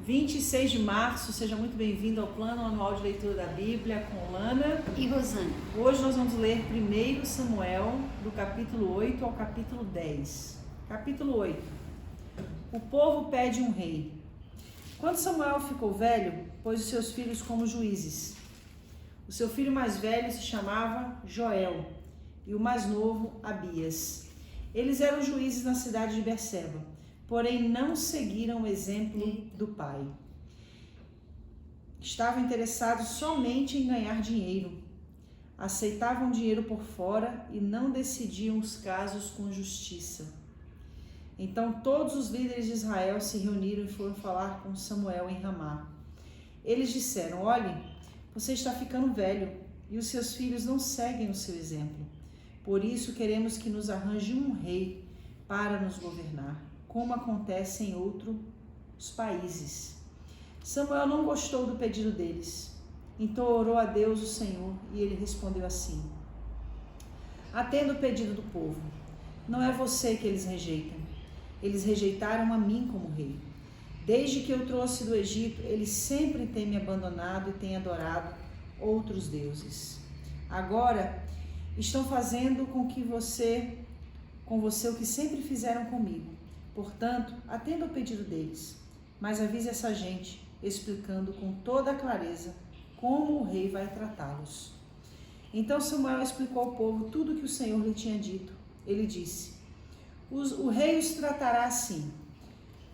26 de março, seja muito bem-vindo ao Plano Anual de Leitura da Bíblia com Lana e Rosana. Hoje nós vamos ler 1 Samuel, do capítulo 8 ao capítulo 10. Capítulo 8. O povo pede um rei. Quando Samuel ficou velho, pôs os seus filhos como juízes. O seu filho mais velho se chamava Joel e o mais novo, Abias. Eles eram juízes na cidade de Berseba, porém não seguiram o exemplo do pai. Estavam interessados somente em ganhar dinheiro. Aceitavam dinheiro por fora e não decidiam os casos com justiça. Então todos os líderes de Israel se reuniram e foram falar com Samuel em Ramá. Eles disseram: olhe, você está ficando velho e os seus filhos não seguem o seu exemplo. Por isso queremos que nos arranje um rei para nos governar, como acontece em outros países. Samuel não gostou do pedido deles, então orou a Deus o Senhor e ele respondeu assim: atenda o pedido do povo, não é você que eles rejeitam, eles rejeitaram a mim como rei. Desde que eu trouxe do Egito, eles sempre têm me abandonado e têm adorado outros deuses. Agora estão fazendo com você o que sempre fizeram comigo. Portanto, atenda ao pedido deles, mas avise essa gente, explicando com toda a clareza como o rei vai tratá-los. Então Samuel explicou ao povo tudo o que o Senhor lhe tinha dito. Ele disse: o rei os tratará assim.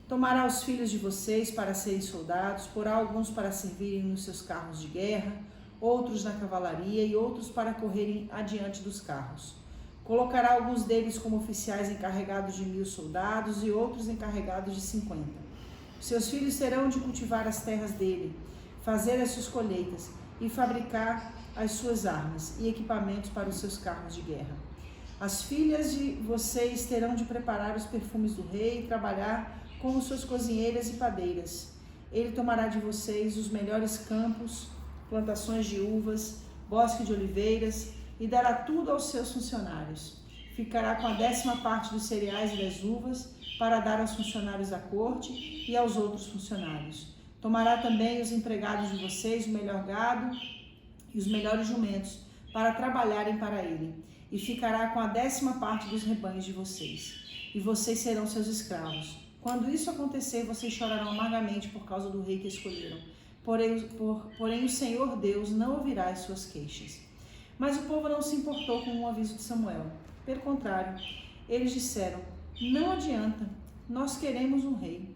Tomará os filhos de vocês para serem soldados, porá alguns para servirem nos seus carros de guerra, outros na cavalaria e outros para correrem adiante dos carros. Colocará alguns deles como oficiais encarregados de 1000 soldados e outros encarregados de 50. Seus filhos terão de cultivar as terras dele, fazer as suas colheitas e fabricar as suas armas e equipamentos para os seus carros de guerra. As filhas de vocês terão de preparar os perfumes do rei e trabalhar como suas cozinheiras e padeiras. Ele tomará de vocês os melhores campos, plantações de uvas, bosque de oliveiras, e dará tudo aos seus funcionários. Ficará com a 10ª dos cereais e das uvas para dar aos funcionários da corte e aos outros funcionários. Tomará também os empregados de vocês o melhor gado e os melhores jumentos para trabalharem para ele. E ficará com a 10ª dos rebanhos de vocês. E vocês serão seus escravos. Quando isso acontecer, vocês chorarão amargamente por causa do rei que escolheram. Porém o Senhor Deus não ouvirá as suas queixas. Mas o povo não se importou com o aviso de Samuel. Pelo contrário, eles disseram: não adianta, nós queremos um rei.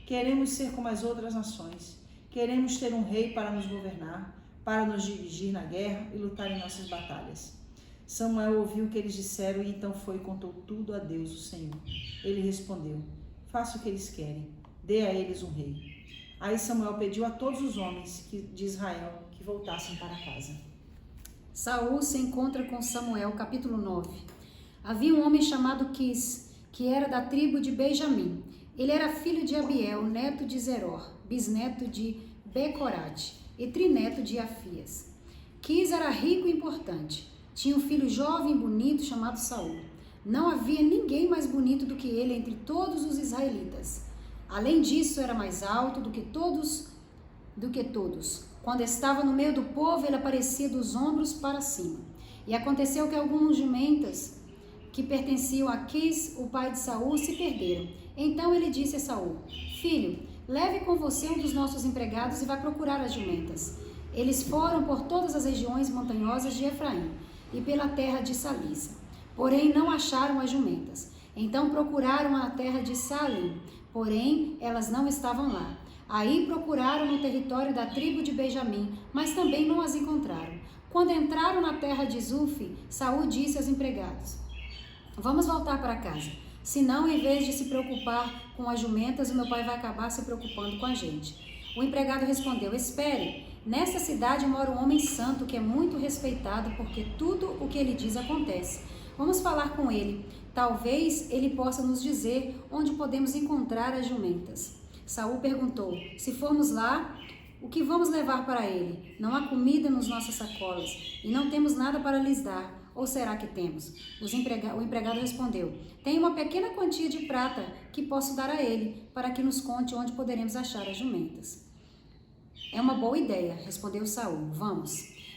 Queremos ser como as outras nações. Queremos ter um rei para nos governar, para nos dirigir na guerra e lutar em nossas batalhas. Samuel ouviu o que eles disseram e então foi e contou tudo a Deus, o Senhor. Ele respondeu: faça o que eles querem, dê a eles um rei. Aí Samuel pediu a todos os homens de Israel que voltassem para casa. Saul se encontra com Samuel, capítulo 9. Havia um homem chamado Quis, que era da tribo de Benjamim. Ele era filho de Abiel, neto de Zeror, bisneto de Becorate e trineto de Afias. Quis era rico e importante. Tinha um filho jovem e bonito chamado Saul. Não havia ninguém mais bonito do que ele entre todos os israelitas. Além disso, era mais alto do que todos. Quando estava no meio do povo, ele aparecia dos ombros para cima. E aconteceu que algumas jumentas que pertenciam a Quis, o pai de Saul, se perderam. Então ele disse a Saul: filho, leve com você um dos nossos empregados e vá procurar as jumentas. Eles foram por todas as regiões montanhosas de Efraim e pela terra de Salisa. Porém não acharam as jumentas. Então procuraram a terra de Salim, porém elas não estavam lá. Aí procuraram no território da tribo de Benjamim, mas também não as encontraram. Quando entraram na terra de Zuf, Saul disse aos empregados: vamos voltar para casa, senão em vez de se preocupar com as jumentas, o meu pai vai acabar se preocupando com a gente. O empregado respondeu: espere, nesta cidade mora um homem santo que é muito respeitado, porque tudo o que ele diz acontece. Vamos falar com ele, talvez ele possa nos dizer onde podemos encontrar as jumentas. Saul perguntou: se formos lá, o que vamos levar para ele? Não há comida nas nossas sacolas e não temos nada para lhes dar. ou será que temos? O empregado respondeu: tenho uma pequena quantia de prata que posso dar a ele, para que nos conte onde poderemos achar as jumentas. É uma boa ideia, respondeu Saul. Vamos.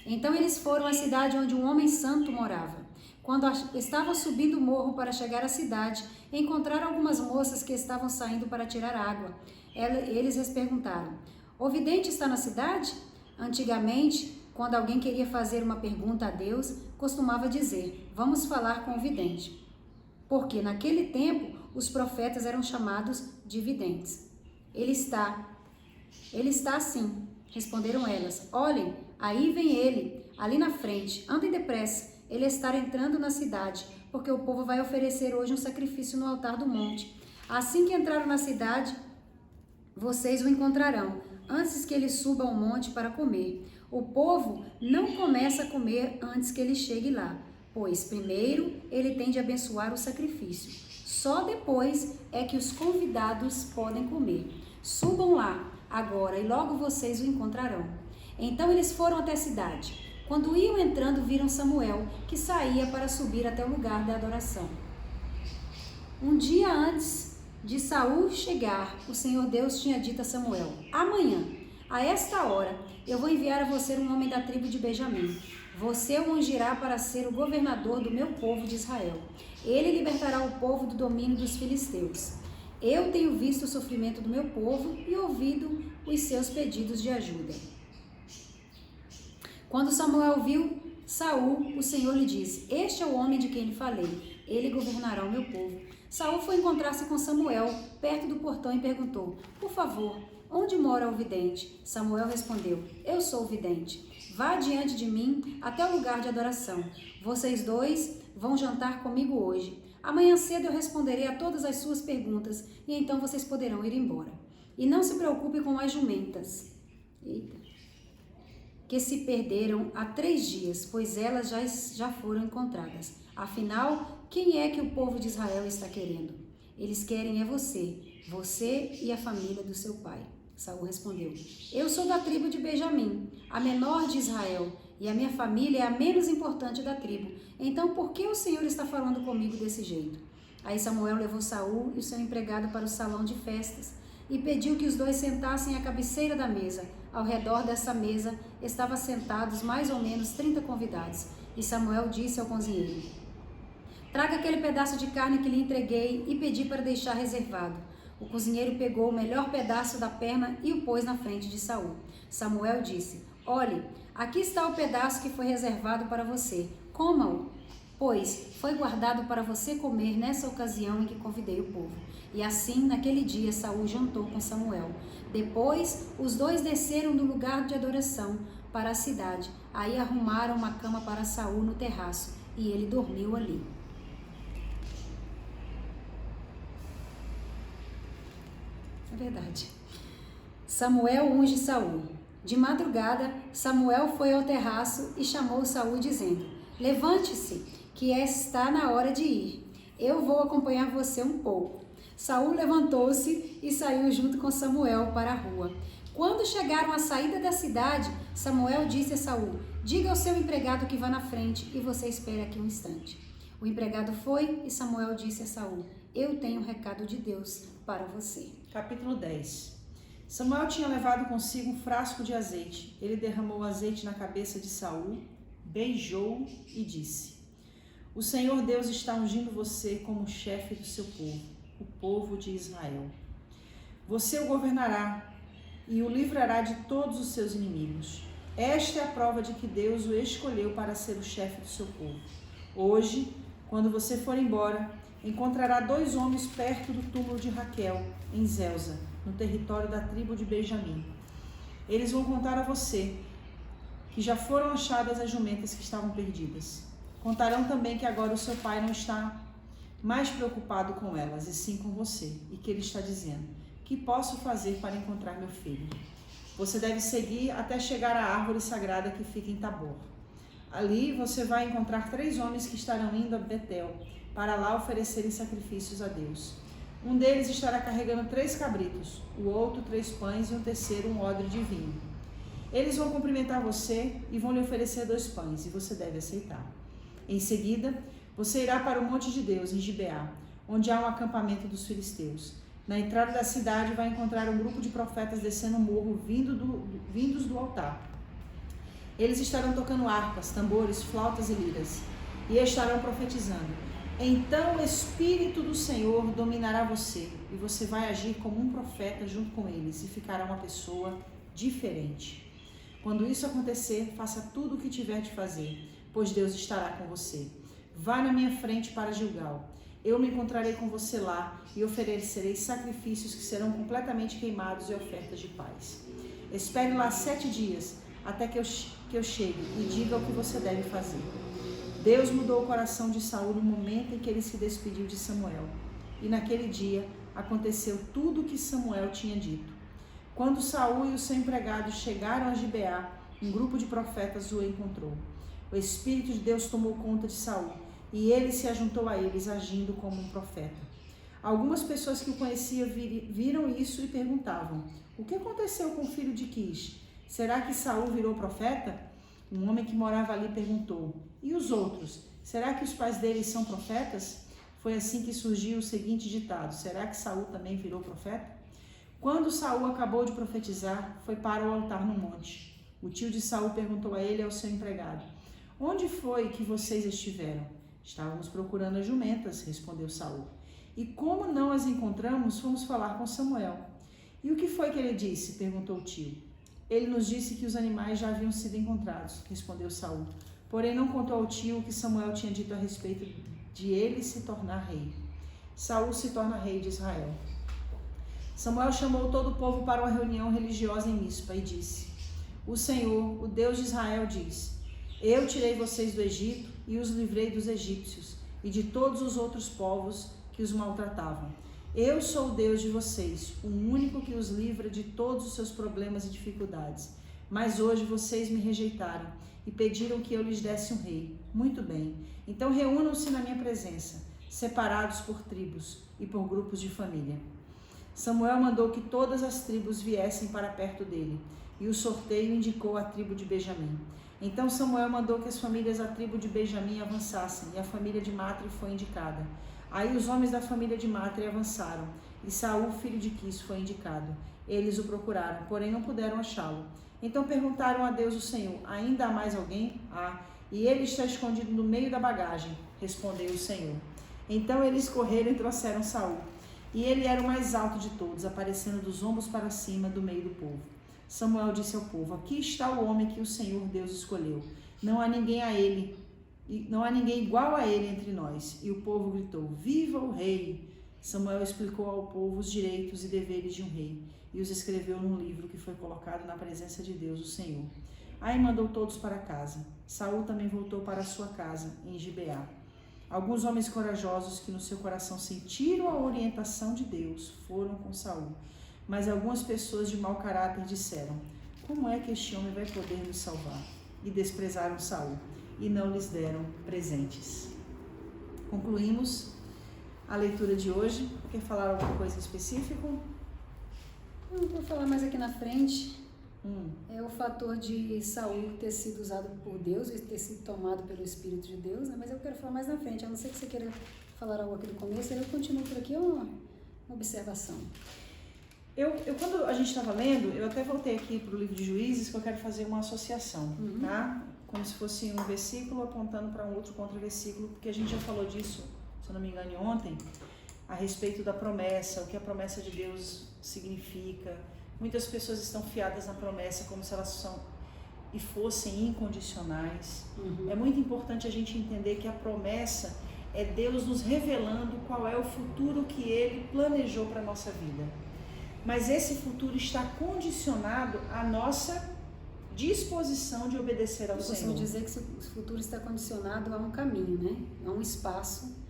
Então eles foram à cidade onde um homem santo morava. Quando estavam subindo o morro para chegar à cidade, encontraram algumas moças que estavam saindo para tirar água. Eles lhes perguntaram: o vidente está na cidade? Antigamente, quando alguém queria fazer uma pergunta a Deus, costumava dizer: vamos falar com o vidente. Porque naquele tempo os profetas eram chamados de videntes. Ele está sim, responderam elas. Olhem, aí vem ele, ali na frente. Andem depressa. Ele está entrando na cidade, porque o povo vai oferecer hoje um sacrifício no altar do monte. Assim que entraram na cidade, vocês o encontrarão, antes que ele suba ao monte para comer. O povo não começa a comer antes que ele chegue lá, pois primeiro ele tem de abençoar o sacrifício. Só depois é que os convidados podem comer. Subam lá agora e logo vocês o encontrarão. Então eles foram até a cidade. Quando iam entrando, viram Samuel, que saía para subir até o lugar da adoração. Um dia antes de Saul chegar, o Senhor Deus tinha dito a Samuel: amanhã, a esta hora, eu vou enviar a você um homem da tribo de Benjamim. Você o ungirá para ser o governador do meu povo de Israel. Ele libertará o povo do domínio dos filisteus. Eu tenho visto o sofrimento do meu povo e ouvido os seus pedidos de ajuda. Quando Samuel viu Saul, o Senhor lhe disse: este é o homem de quem lhe falei. Ele governará o meu povo. Saul foi encontrar-se com Samuel perto do portão e perguntou: por favor, onde mora o vidente? Samuel respondeu: eu sou o vidente. Vá diante de mim até o lugar de adoração. Vocês dois vão jantar comigo hoje. Amanhã cedo eu responderei a todas as suas perguntas e então vocês poderão ir embora. E não se preocupe com as jumentas, que se perderam há 3 dias, pois elas já foram encontradas. Afinal, quem é que o povo de Israel está querendo? Eles querem é você e a família do seu pai. Saul respondeu: eu sou da tribo de Benjamim, a menor de Israel, e a minha família é a menos importante da tribo. Então, por que o Senhor está falando comigo desse jeito? Aí Samuel levou Saul e o seu empregado para o salão de festas e pediu que os dois sentassem à cabeceira da mesa. Ao redor dessa mesa estavam sentados mais ou menos 30 convidados. E Samuel disse ao cozinheiro: traga aquele pedaço de carne que lhe entreguei e pedi para deixar reservado. O cozinheiro pegou o melhor pedaço da perna e o pôs na frente de Saul. Samuel disse: olhe, aqui está o pedaço que foi reservado para você. Coma-o, pois foi guardado para você comer nessa ocasião em que convidei o povo. E assim, naquele dia, Saul jantou com Samuel. Depois, os dois desceram do lugar de adoração para a cidade. Aí arrumaram uma cama para Saul no terraço e ele dormiu ali. É verdade. Samuel unge Saul. De madrugada, Samuel foi ao terraço e chamou Saul dizendo: levante-se, que está na hora de ir. Eu vou acompanhar você um pouco. Saul levantou-se e saiu junto com Samuel para a rua. Quando chegaram à saída da cidade, Samuel disse a Saul: diga ao seu empregado que vá na frente e você espere aqui um instante. O empregado foi e Samuel disse a Saul: eu tenho um recado de Deus para você. Capítulo 10. Samuel tinha levado consigo um frasco de azeite. Ele derramou o azeite na cabeça de Saul, beijou-o e disse: o Senhor Deus está ungindo você como chefe do seu povo, o povo de Israel. Você o governará e o livrará de todos os seus inimigos. Esta é a prova de que Deus o escolheu para ser o chefe do seu povo. Hoje, quando você for embora, encontrará 2 homens perto do túmulo de Raquel, em Zelza, no território da tribo de Benjamim. Eles vão contar a você que já foram achadas as jumentas que estavam perdidas. Contarão também que agora o seu pai não está mais preocupado com elas, e sim com você, e que ele está dizendo: que posso fazer para encontrar meu filho? Você deve seguir até chegar à árvore sagrada que fica em Tabor. Ali você vai encontrar 3 homens que estarão indo a Betel, para lá oferecerem sacrifícios a Deus. Um deles estará carregando 3 cabritos, o outro 3 pães e o terceiro um odre de vinho. Eles vão cumprimentar você e vão lhe oferecer 2 pães, e você deve aceitar. Em seguida, você irá para o monte de Deus, em Gibeá, onde há um acampamento dos filisteus. Na entrada da cidade vai encontrar um grupo de profetas descendo o morro, vindos do altar. Eles estarão tocando harpas, tambores, flautas e liras, e estarão profetizando. Então o Espírito do Senhor dominará você, e você vai agir como um profeta junto com eles, e ficará uma pessoa diferente. Quando isso acontecer, faça tudo o que tiver de fazer, pois Deus estará com você. Vá na minha frente para Gilgal. Eu me encontrarei com você lá e oferecerei sacrifícios que serão completamente queimados e ofertas de paz. Espere lá 7 dias, até que eu chegue e diga o que você deve fazer. Deus mudou o coração de Saul no momento em que ele se despediu de Samuel. E naquele dia aconteceu tudo o que Samuel tinha dito. Quando Saul e o seu empregado chegaram a Gibeá, um grupo de profetas o encontrou. O Espírito de Deus tomou conta de Saul, e ele se ajuntou a eles, agindo como um profeta. Algumas pessoas que o conheciam viram isso e perguntavam: o que aconteceu com o filho de Quis? Será que Saul virou profeta? Um homem que morava ali perguntou: e os outros? Será que os pais deles são profetas? Foi assim que surgiu o seguinte ditado: será que Saul também virou profeta? Quando Saul acabou de profetizar, foi para o altar no monte. O tio de Saul perguntou a ele e ao seu empregado: onde foi que vocês estiveram? Estávamos procurando as jumentas, respondeu Saul. E como não as encontramos, fomos falar com Samuel. E o que foi que ele disse? Perguntou o tio. Ele nos disse que os animais já haviam sido encontrados, respondeu Saul. Porém não contou ao tio o que Samuel tinha dito a respeito de ele se tornar rei. Saul se torna rei de Israel. Samuel chamou todo o povo para uma reunião religiosa em Mispa e disse: o Senhor, o Deus de Israel, diz: eu tirei vocês do Egito e os livrei dos egípcios e de todos os outros povos que os maltratavam. Eu sou o Deus de vocês, o único que os livra de todos os seus problemas e dificuldades. Mas hoje vocês me rejeitaram e pediram que eu lhes desse um rei. Muito bem, então reúnam-se na minha presença, separados por tribos e por grupos de família. Samuel mandou que todas as tribos viessem para perto dele, e o sorteio indicou a tribo de Benjamim. Então Samuel mandou que as famílias da tribo de Benjamim avançassem, e a família de Matre foi indicada. Aí os homens da família de Matre avançaram, e Saul, filho de Quis, foi indicado. Eles o procuraram, porém não puderam achá-lo. Então perguntaram a Deus o Senhor: ainda há mais alguém? E ele está escondido no meio da bagagem, respondeu o Senhor. Então eles correram e trouxeram Saul. E ele era o mais alto de todos, aparecendo dos ombros para cima, do meio do povo. Samuel disse ao povo: aqui está o homem que o Senhor Deus escolheu. Não há ninguém igual a ele entre nós. E o povo gritou: viva o rei! Samuel explicou ao povo os direitos e deveres de um rei, e os escreveu num livro que foi colocado na presença de Deus, o Senhor. Aí mandou todos para casa. Saul também voltou para sua casa, em Gibeá. Alguns homens corajosos que no seu coração sentiram a orientação de Deus foram com Saul. Mas algumas pessoas de mau caráter disseram: como é que este homem vai poder nos salvar? E desprezaram Saul, e não lhes deram presentes. Concluímos a leitura de hoje. Quer falar alguma coisa específica? Não vou falar mais aqui na frente. É o fator de Saul ter sido usado por Deus e ter sido tomado pelo Espírito de Deus, né? Mas eu quero falar mais na frente, a não ser que você queira falar algo aqui no começo, eu continuo por aqui, uma observação. Quando a gente estava lendo, eu até voltei aqui para o livro de Juízes, que eu quero fazer uma associação, tá? Como se fosse um versículo apontando para um outro contra-versículo, porque a gente já falou disso, se eu não me engano, ontem, a respeito da promessa, o que a promessa de Deus significa. Muitas pessoas estão fiadas na promessa como se elas são e fossem incondicionais. É muito importante a gente entender que a promessa é Deus nos revelando qual é o futuro que Ele planejou para a nossa vida. Mas esse futuro está condicionado à nossa disposição de obedecer ao Senhor. Eu costumo dizer que o futuro está condicionado a um caminho, né? A um espaço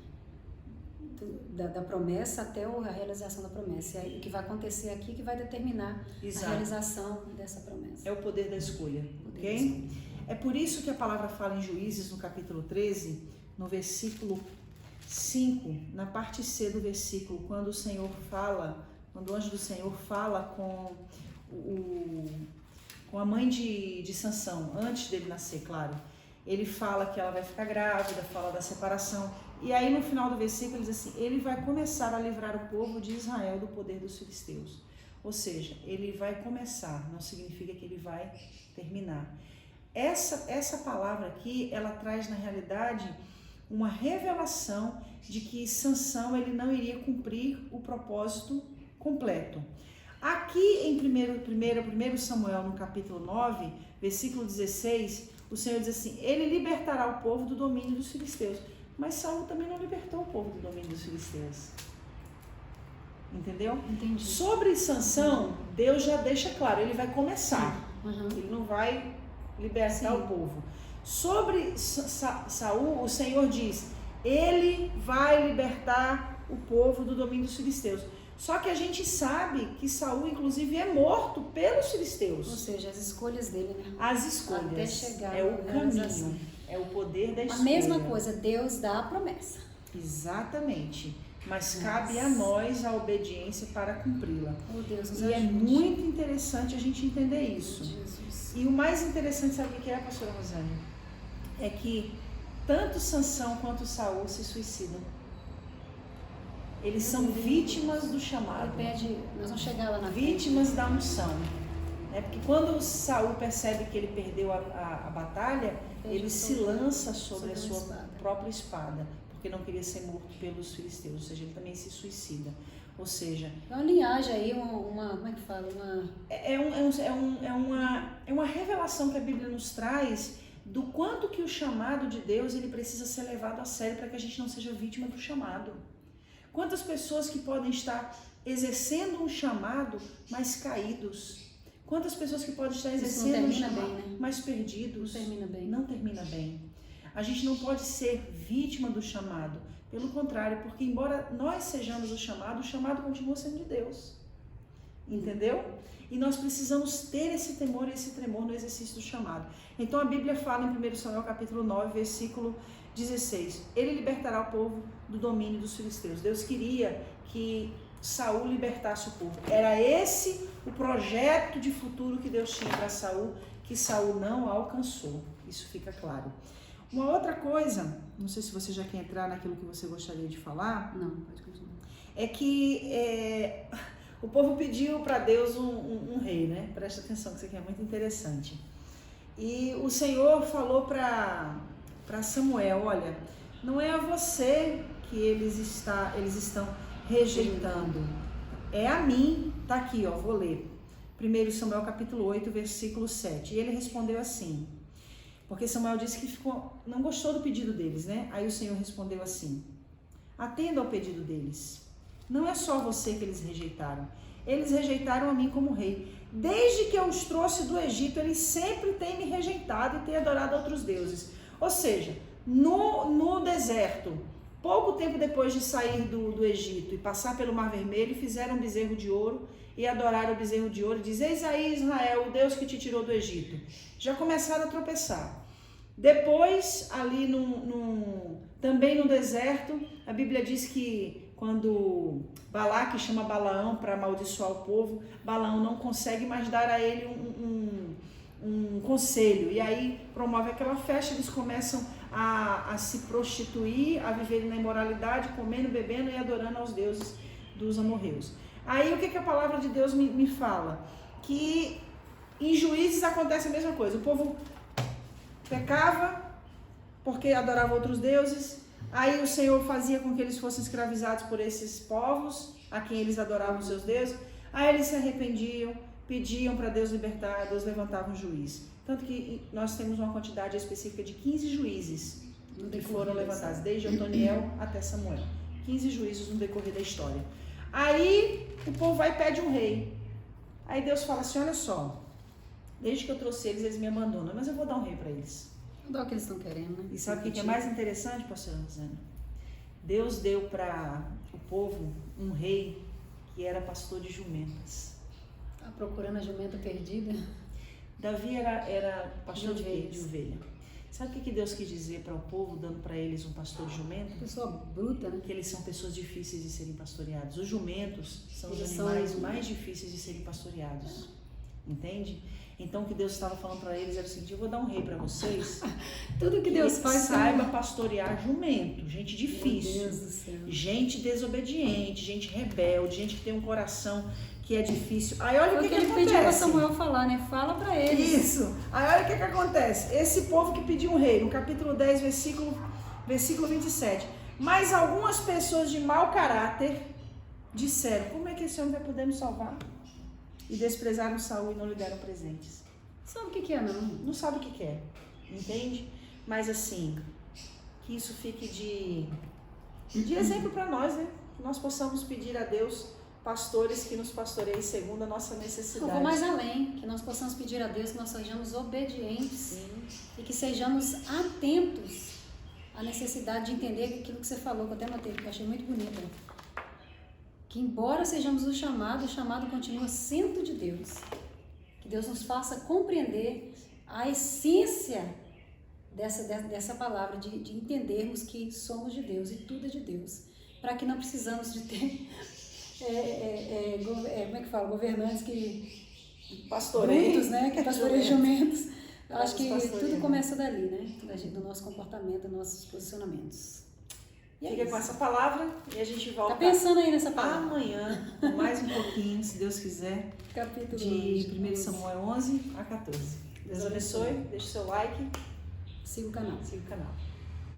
da promessa até a realização da promessa. E o que vai acontecer aqui que vai determinar a realização dessa promessa. É o poder da escolha, ok? É por isso que a palavra fala em Juízes, no capítulo 13, no versículo 5, na parte C do versículo, quando o Senhor fala, quando o anjo do Senhor fala com a mãe de Sansão, antes dele nascer, claro. ele fala que ela vai ficar grávida, fala da separação. E aí no final do versículo ele diz assim, ele vai começar a livrar o povo de Israel do poder dos filisteus. Ou seja, ele vai começar, não significa que ele vai terminar. Essa palavra aqui, ela traz na realidade uma revelação de que Sansão ele não iria cumprir o propósito completo. Aqui em 1 Samuel, no capítulo 9, versículo 16, o Senhor diz assim, ele libertará o povo do domínio dos filisteus. Mas Saul também não libertou o povo do domínio dos filisteus. Entendeu? Entendi. Sobre Sansão, Deus já deixa claro, ele vai começar. Uhum. Ele não vai libertar o povo. Sobre Saul, o Senhor diz, ele vai libertar o povo do domínio dos filisteus. Só que a gente sabe que Saul, inclusive, é morto pelos filisteus. Ou seja, as escolhas dele, né? As escolhas. Até chegar é o caminho, é o poder da escolha. A mesma coisa, Deus dá a promessa. Exatamente. Mas cabe a nós a obediência para cumpri-la. Oh, Deus nos e ajude. é muito interessante a gente entender isso. Jesus. E o mais interessante, sabe o que é, pastora Rosane? É que tanto Sansão quanto Saul se suicidam. Eles são vítimas do chamado. Ele pede, nós vamos chegar lá na vítimas da unção. Porque quando Saul percebe que ele perdeu a batalha, ele se lança sobre a sua própria espada, porque não queria ser morto pelos filisteus, ou seja, ele também se suicida. Ou seja, é uma linhagem aí, como é que fala? É uma revelação que a Bíblia nos traz do quanto que o chamado de Deus ele precisa ser levado a sério para que a gente não seja vítima do chamado. Quantas pessoas que podem estar exercendo um chamado, mas caídos. Quantas pessoas que podem estar exercendo um chamado, bem, né? mas perdidos. Não termina bem. Não termina bem. A gente não pode ser vítima do chamado. Pelo contrário, porque embora nós sejamos o chamado continua sendo de Deus. Entendeu? E nós precisamos ter esse temor e esse tremor no exercício do chamado. Então a Bíblia fala em 1 Samuel capítulo 9, versículo 16. Ele libertará o povo do domínio dos filisteus. Deus queria que Saul libertasse o povo. Era esse o projeto de futuro que Deus tinha para Saul, que Saul não alcançou. Isso fica claro. Uma outra coisa, não sei se você já quer entrar naquilo que você gostaria de falar. Não, pode continuar. É que o povo pediu para Deus um rei, né? Presta atenção que isso aqui é muito interessante. E o Senhor falou para Samuel, olha, não é a você que eles estão rejeitando, é a mim. Tá aqui, ó, vou ler. 1 Samuel capítulo 8, versículo 7. E ele respondeu assim, porque Samuel disse que não gostou do pedido deles, né? Aí o Senhor respondeu assim, atenda ao pedido deles. Não é só você que eles rejeitaram. Eles rejeitaram a mim como rei. Desde que eu os trouxe do Egito, eles sempre têm me rejeitado e têm adorado outros deuses. Ou seja, no deserto, pouco tempo depois de sair do Egito e passar pelo Mar Vermelho, fizeram um bezerro de ouro e adoraram o bezerro de ouro. Diz, eis aí Israel, o Deus que te tirou do Egito. Já começaram a tropeçar. Depois, ali também no deserto, a Bíblia diz que quando Balaque chama Balaão para amaldiçoar o povo, Balaão não consegue mais dar a ele um conselho. E aí promove aquela festa, eles começam a se prostituir, a viver na imoralidade, comendo, bebendo e adorando aos deuses dos amorreus. Aí o que a palavra de Deus me fala? Que em Juízes acontece a mesma coisa. O povo pecava porque adorava outros deuses. Aí o Senhor fazia com que eles fossem escravizados por esses povos, a quem eles adoravam os seus deuses. Aí eles se arrependiam, pediam para Deus libertar, Deus levantava um juiz. Tanto que nós temos uma quantidade específica de 15 juízes que foram levantados, desde Otoniel até Samuel. 15 juízes no decorrer da história. Aí o povo vai e pede um rei. Aí Deus fala assim, olha só, desde que eu trouxe eles, eles me abandonam, mas eu vou dar um rei para eles. Não dá o que eles estão querendo, né? E sabe o que é mais interessante, pastora Rosana? Deus deu para o povo um rei que era pastor de jumentas. Tá procurando a jumenta perdida? Davi era pastor de ovelhas. ovelha. Sabe o que Deus quis dizer para o povo, dando para eles um pastor de jumento? Pessoa bruta, né? Que eles são pessoas difíceis de serem pastoreados. Os jumentos são Eles os animais são mais difíceis de serem pastoreados. entende? Então o que Deus estava falando para eles era o seguinte: eu vou dar um rei para vocês. Tudo que Deus faz saiba pastorear jumento, gente difícil, Meu Deus do céu. gente desobediente, gente rebelde, gente que tem um coração que é difícil. Aí olha o que ele acontece. pediu para Samuel falar, né? Fala para eles. Isso. Aí olha o que acontece. Esse povo que pediu um rei, no capítulo 10, versículo 27. Mas algumas pessoas de mau caráter disseram: como é que esse homem vai poder nos salvar? E desprezaram Saul e não lhe deram presentes. Sabe o que é, não? Não sabe o que é, entende? Mas assim, que isso fique de exemplo para nós, né? Que nós possamos pedir a Deus pastores que nos pastoreiem segundo a nossa necessidade. Eu vou mais além, que nós possamos pedir a Deus que nós sejamos obedientes. Sim. E que sejamos atentos à necessidade de entender aquilo que você falou, que eu até matei, que eu achei muito bonito. Que embora sejamos o chamado continua sendo de Deus. Que Deus nos faça compreender a essência dessa palavra, de entendermos que somos de Deus e tudo é de Deus. Para que não precisamos de ter, como é que fala, governantes que... Pastoreiam, né? Que pastoreiam jumentos. Eu acho que pastoreiam. tudo começa dali, né? Do nosso comportamento, dos nossos posicionamentos. E Fica com essa palavra e a gente volta Tá pensando aí nessa palavra? amanhã, com mais um pouquinho, se Deus quiser, Capítulo de 11. 1 Samuel 11 a 14. Deus abençoe, deixe seu like, Siga o canal. siga o canal.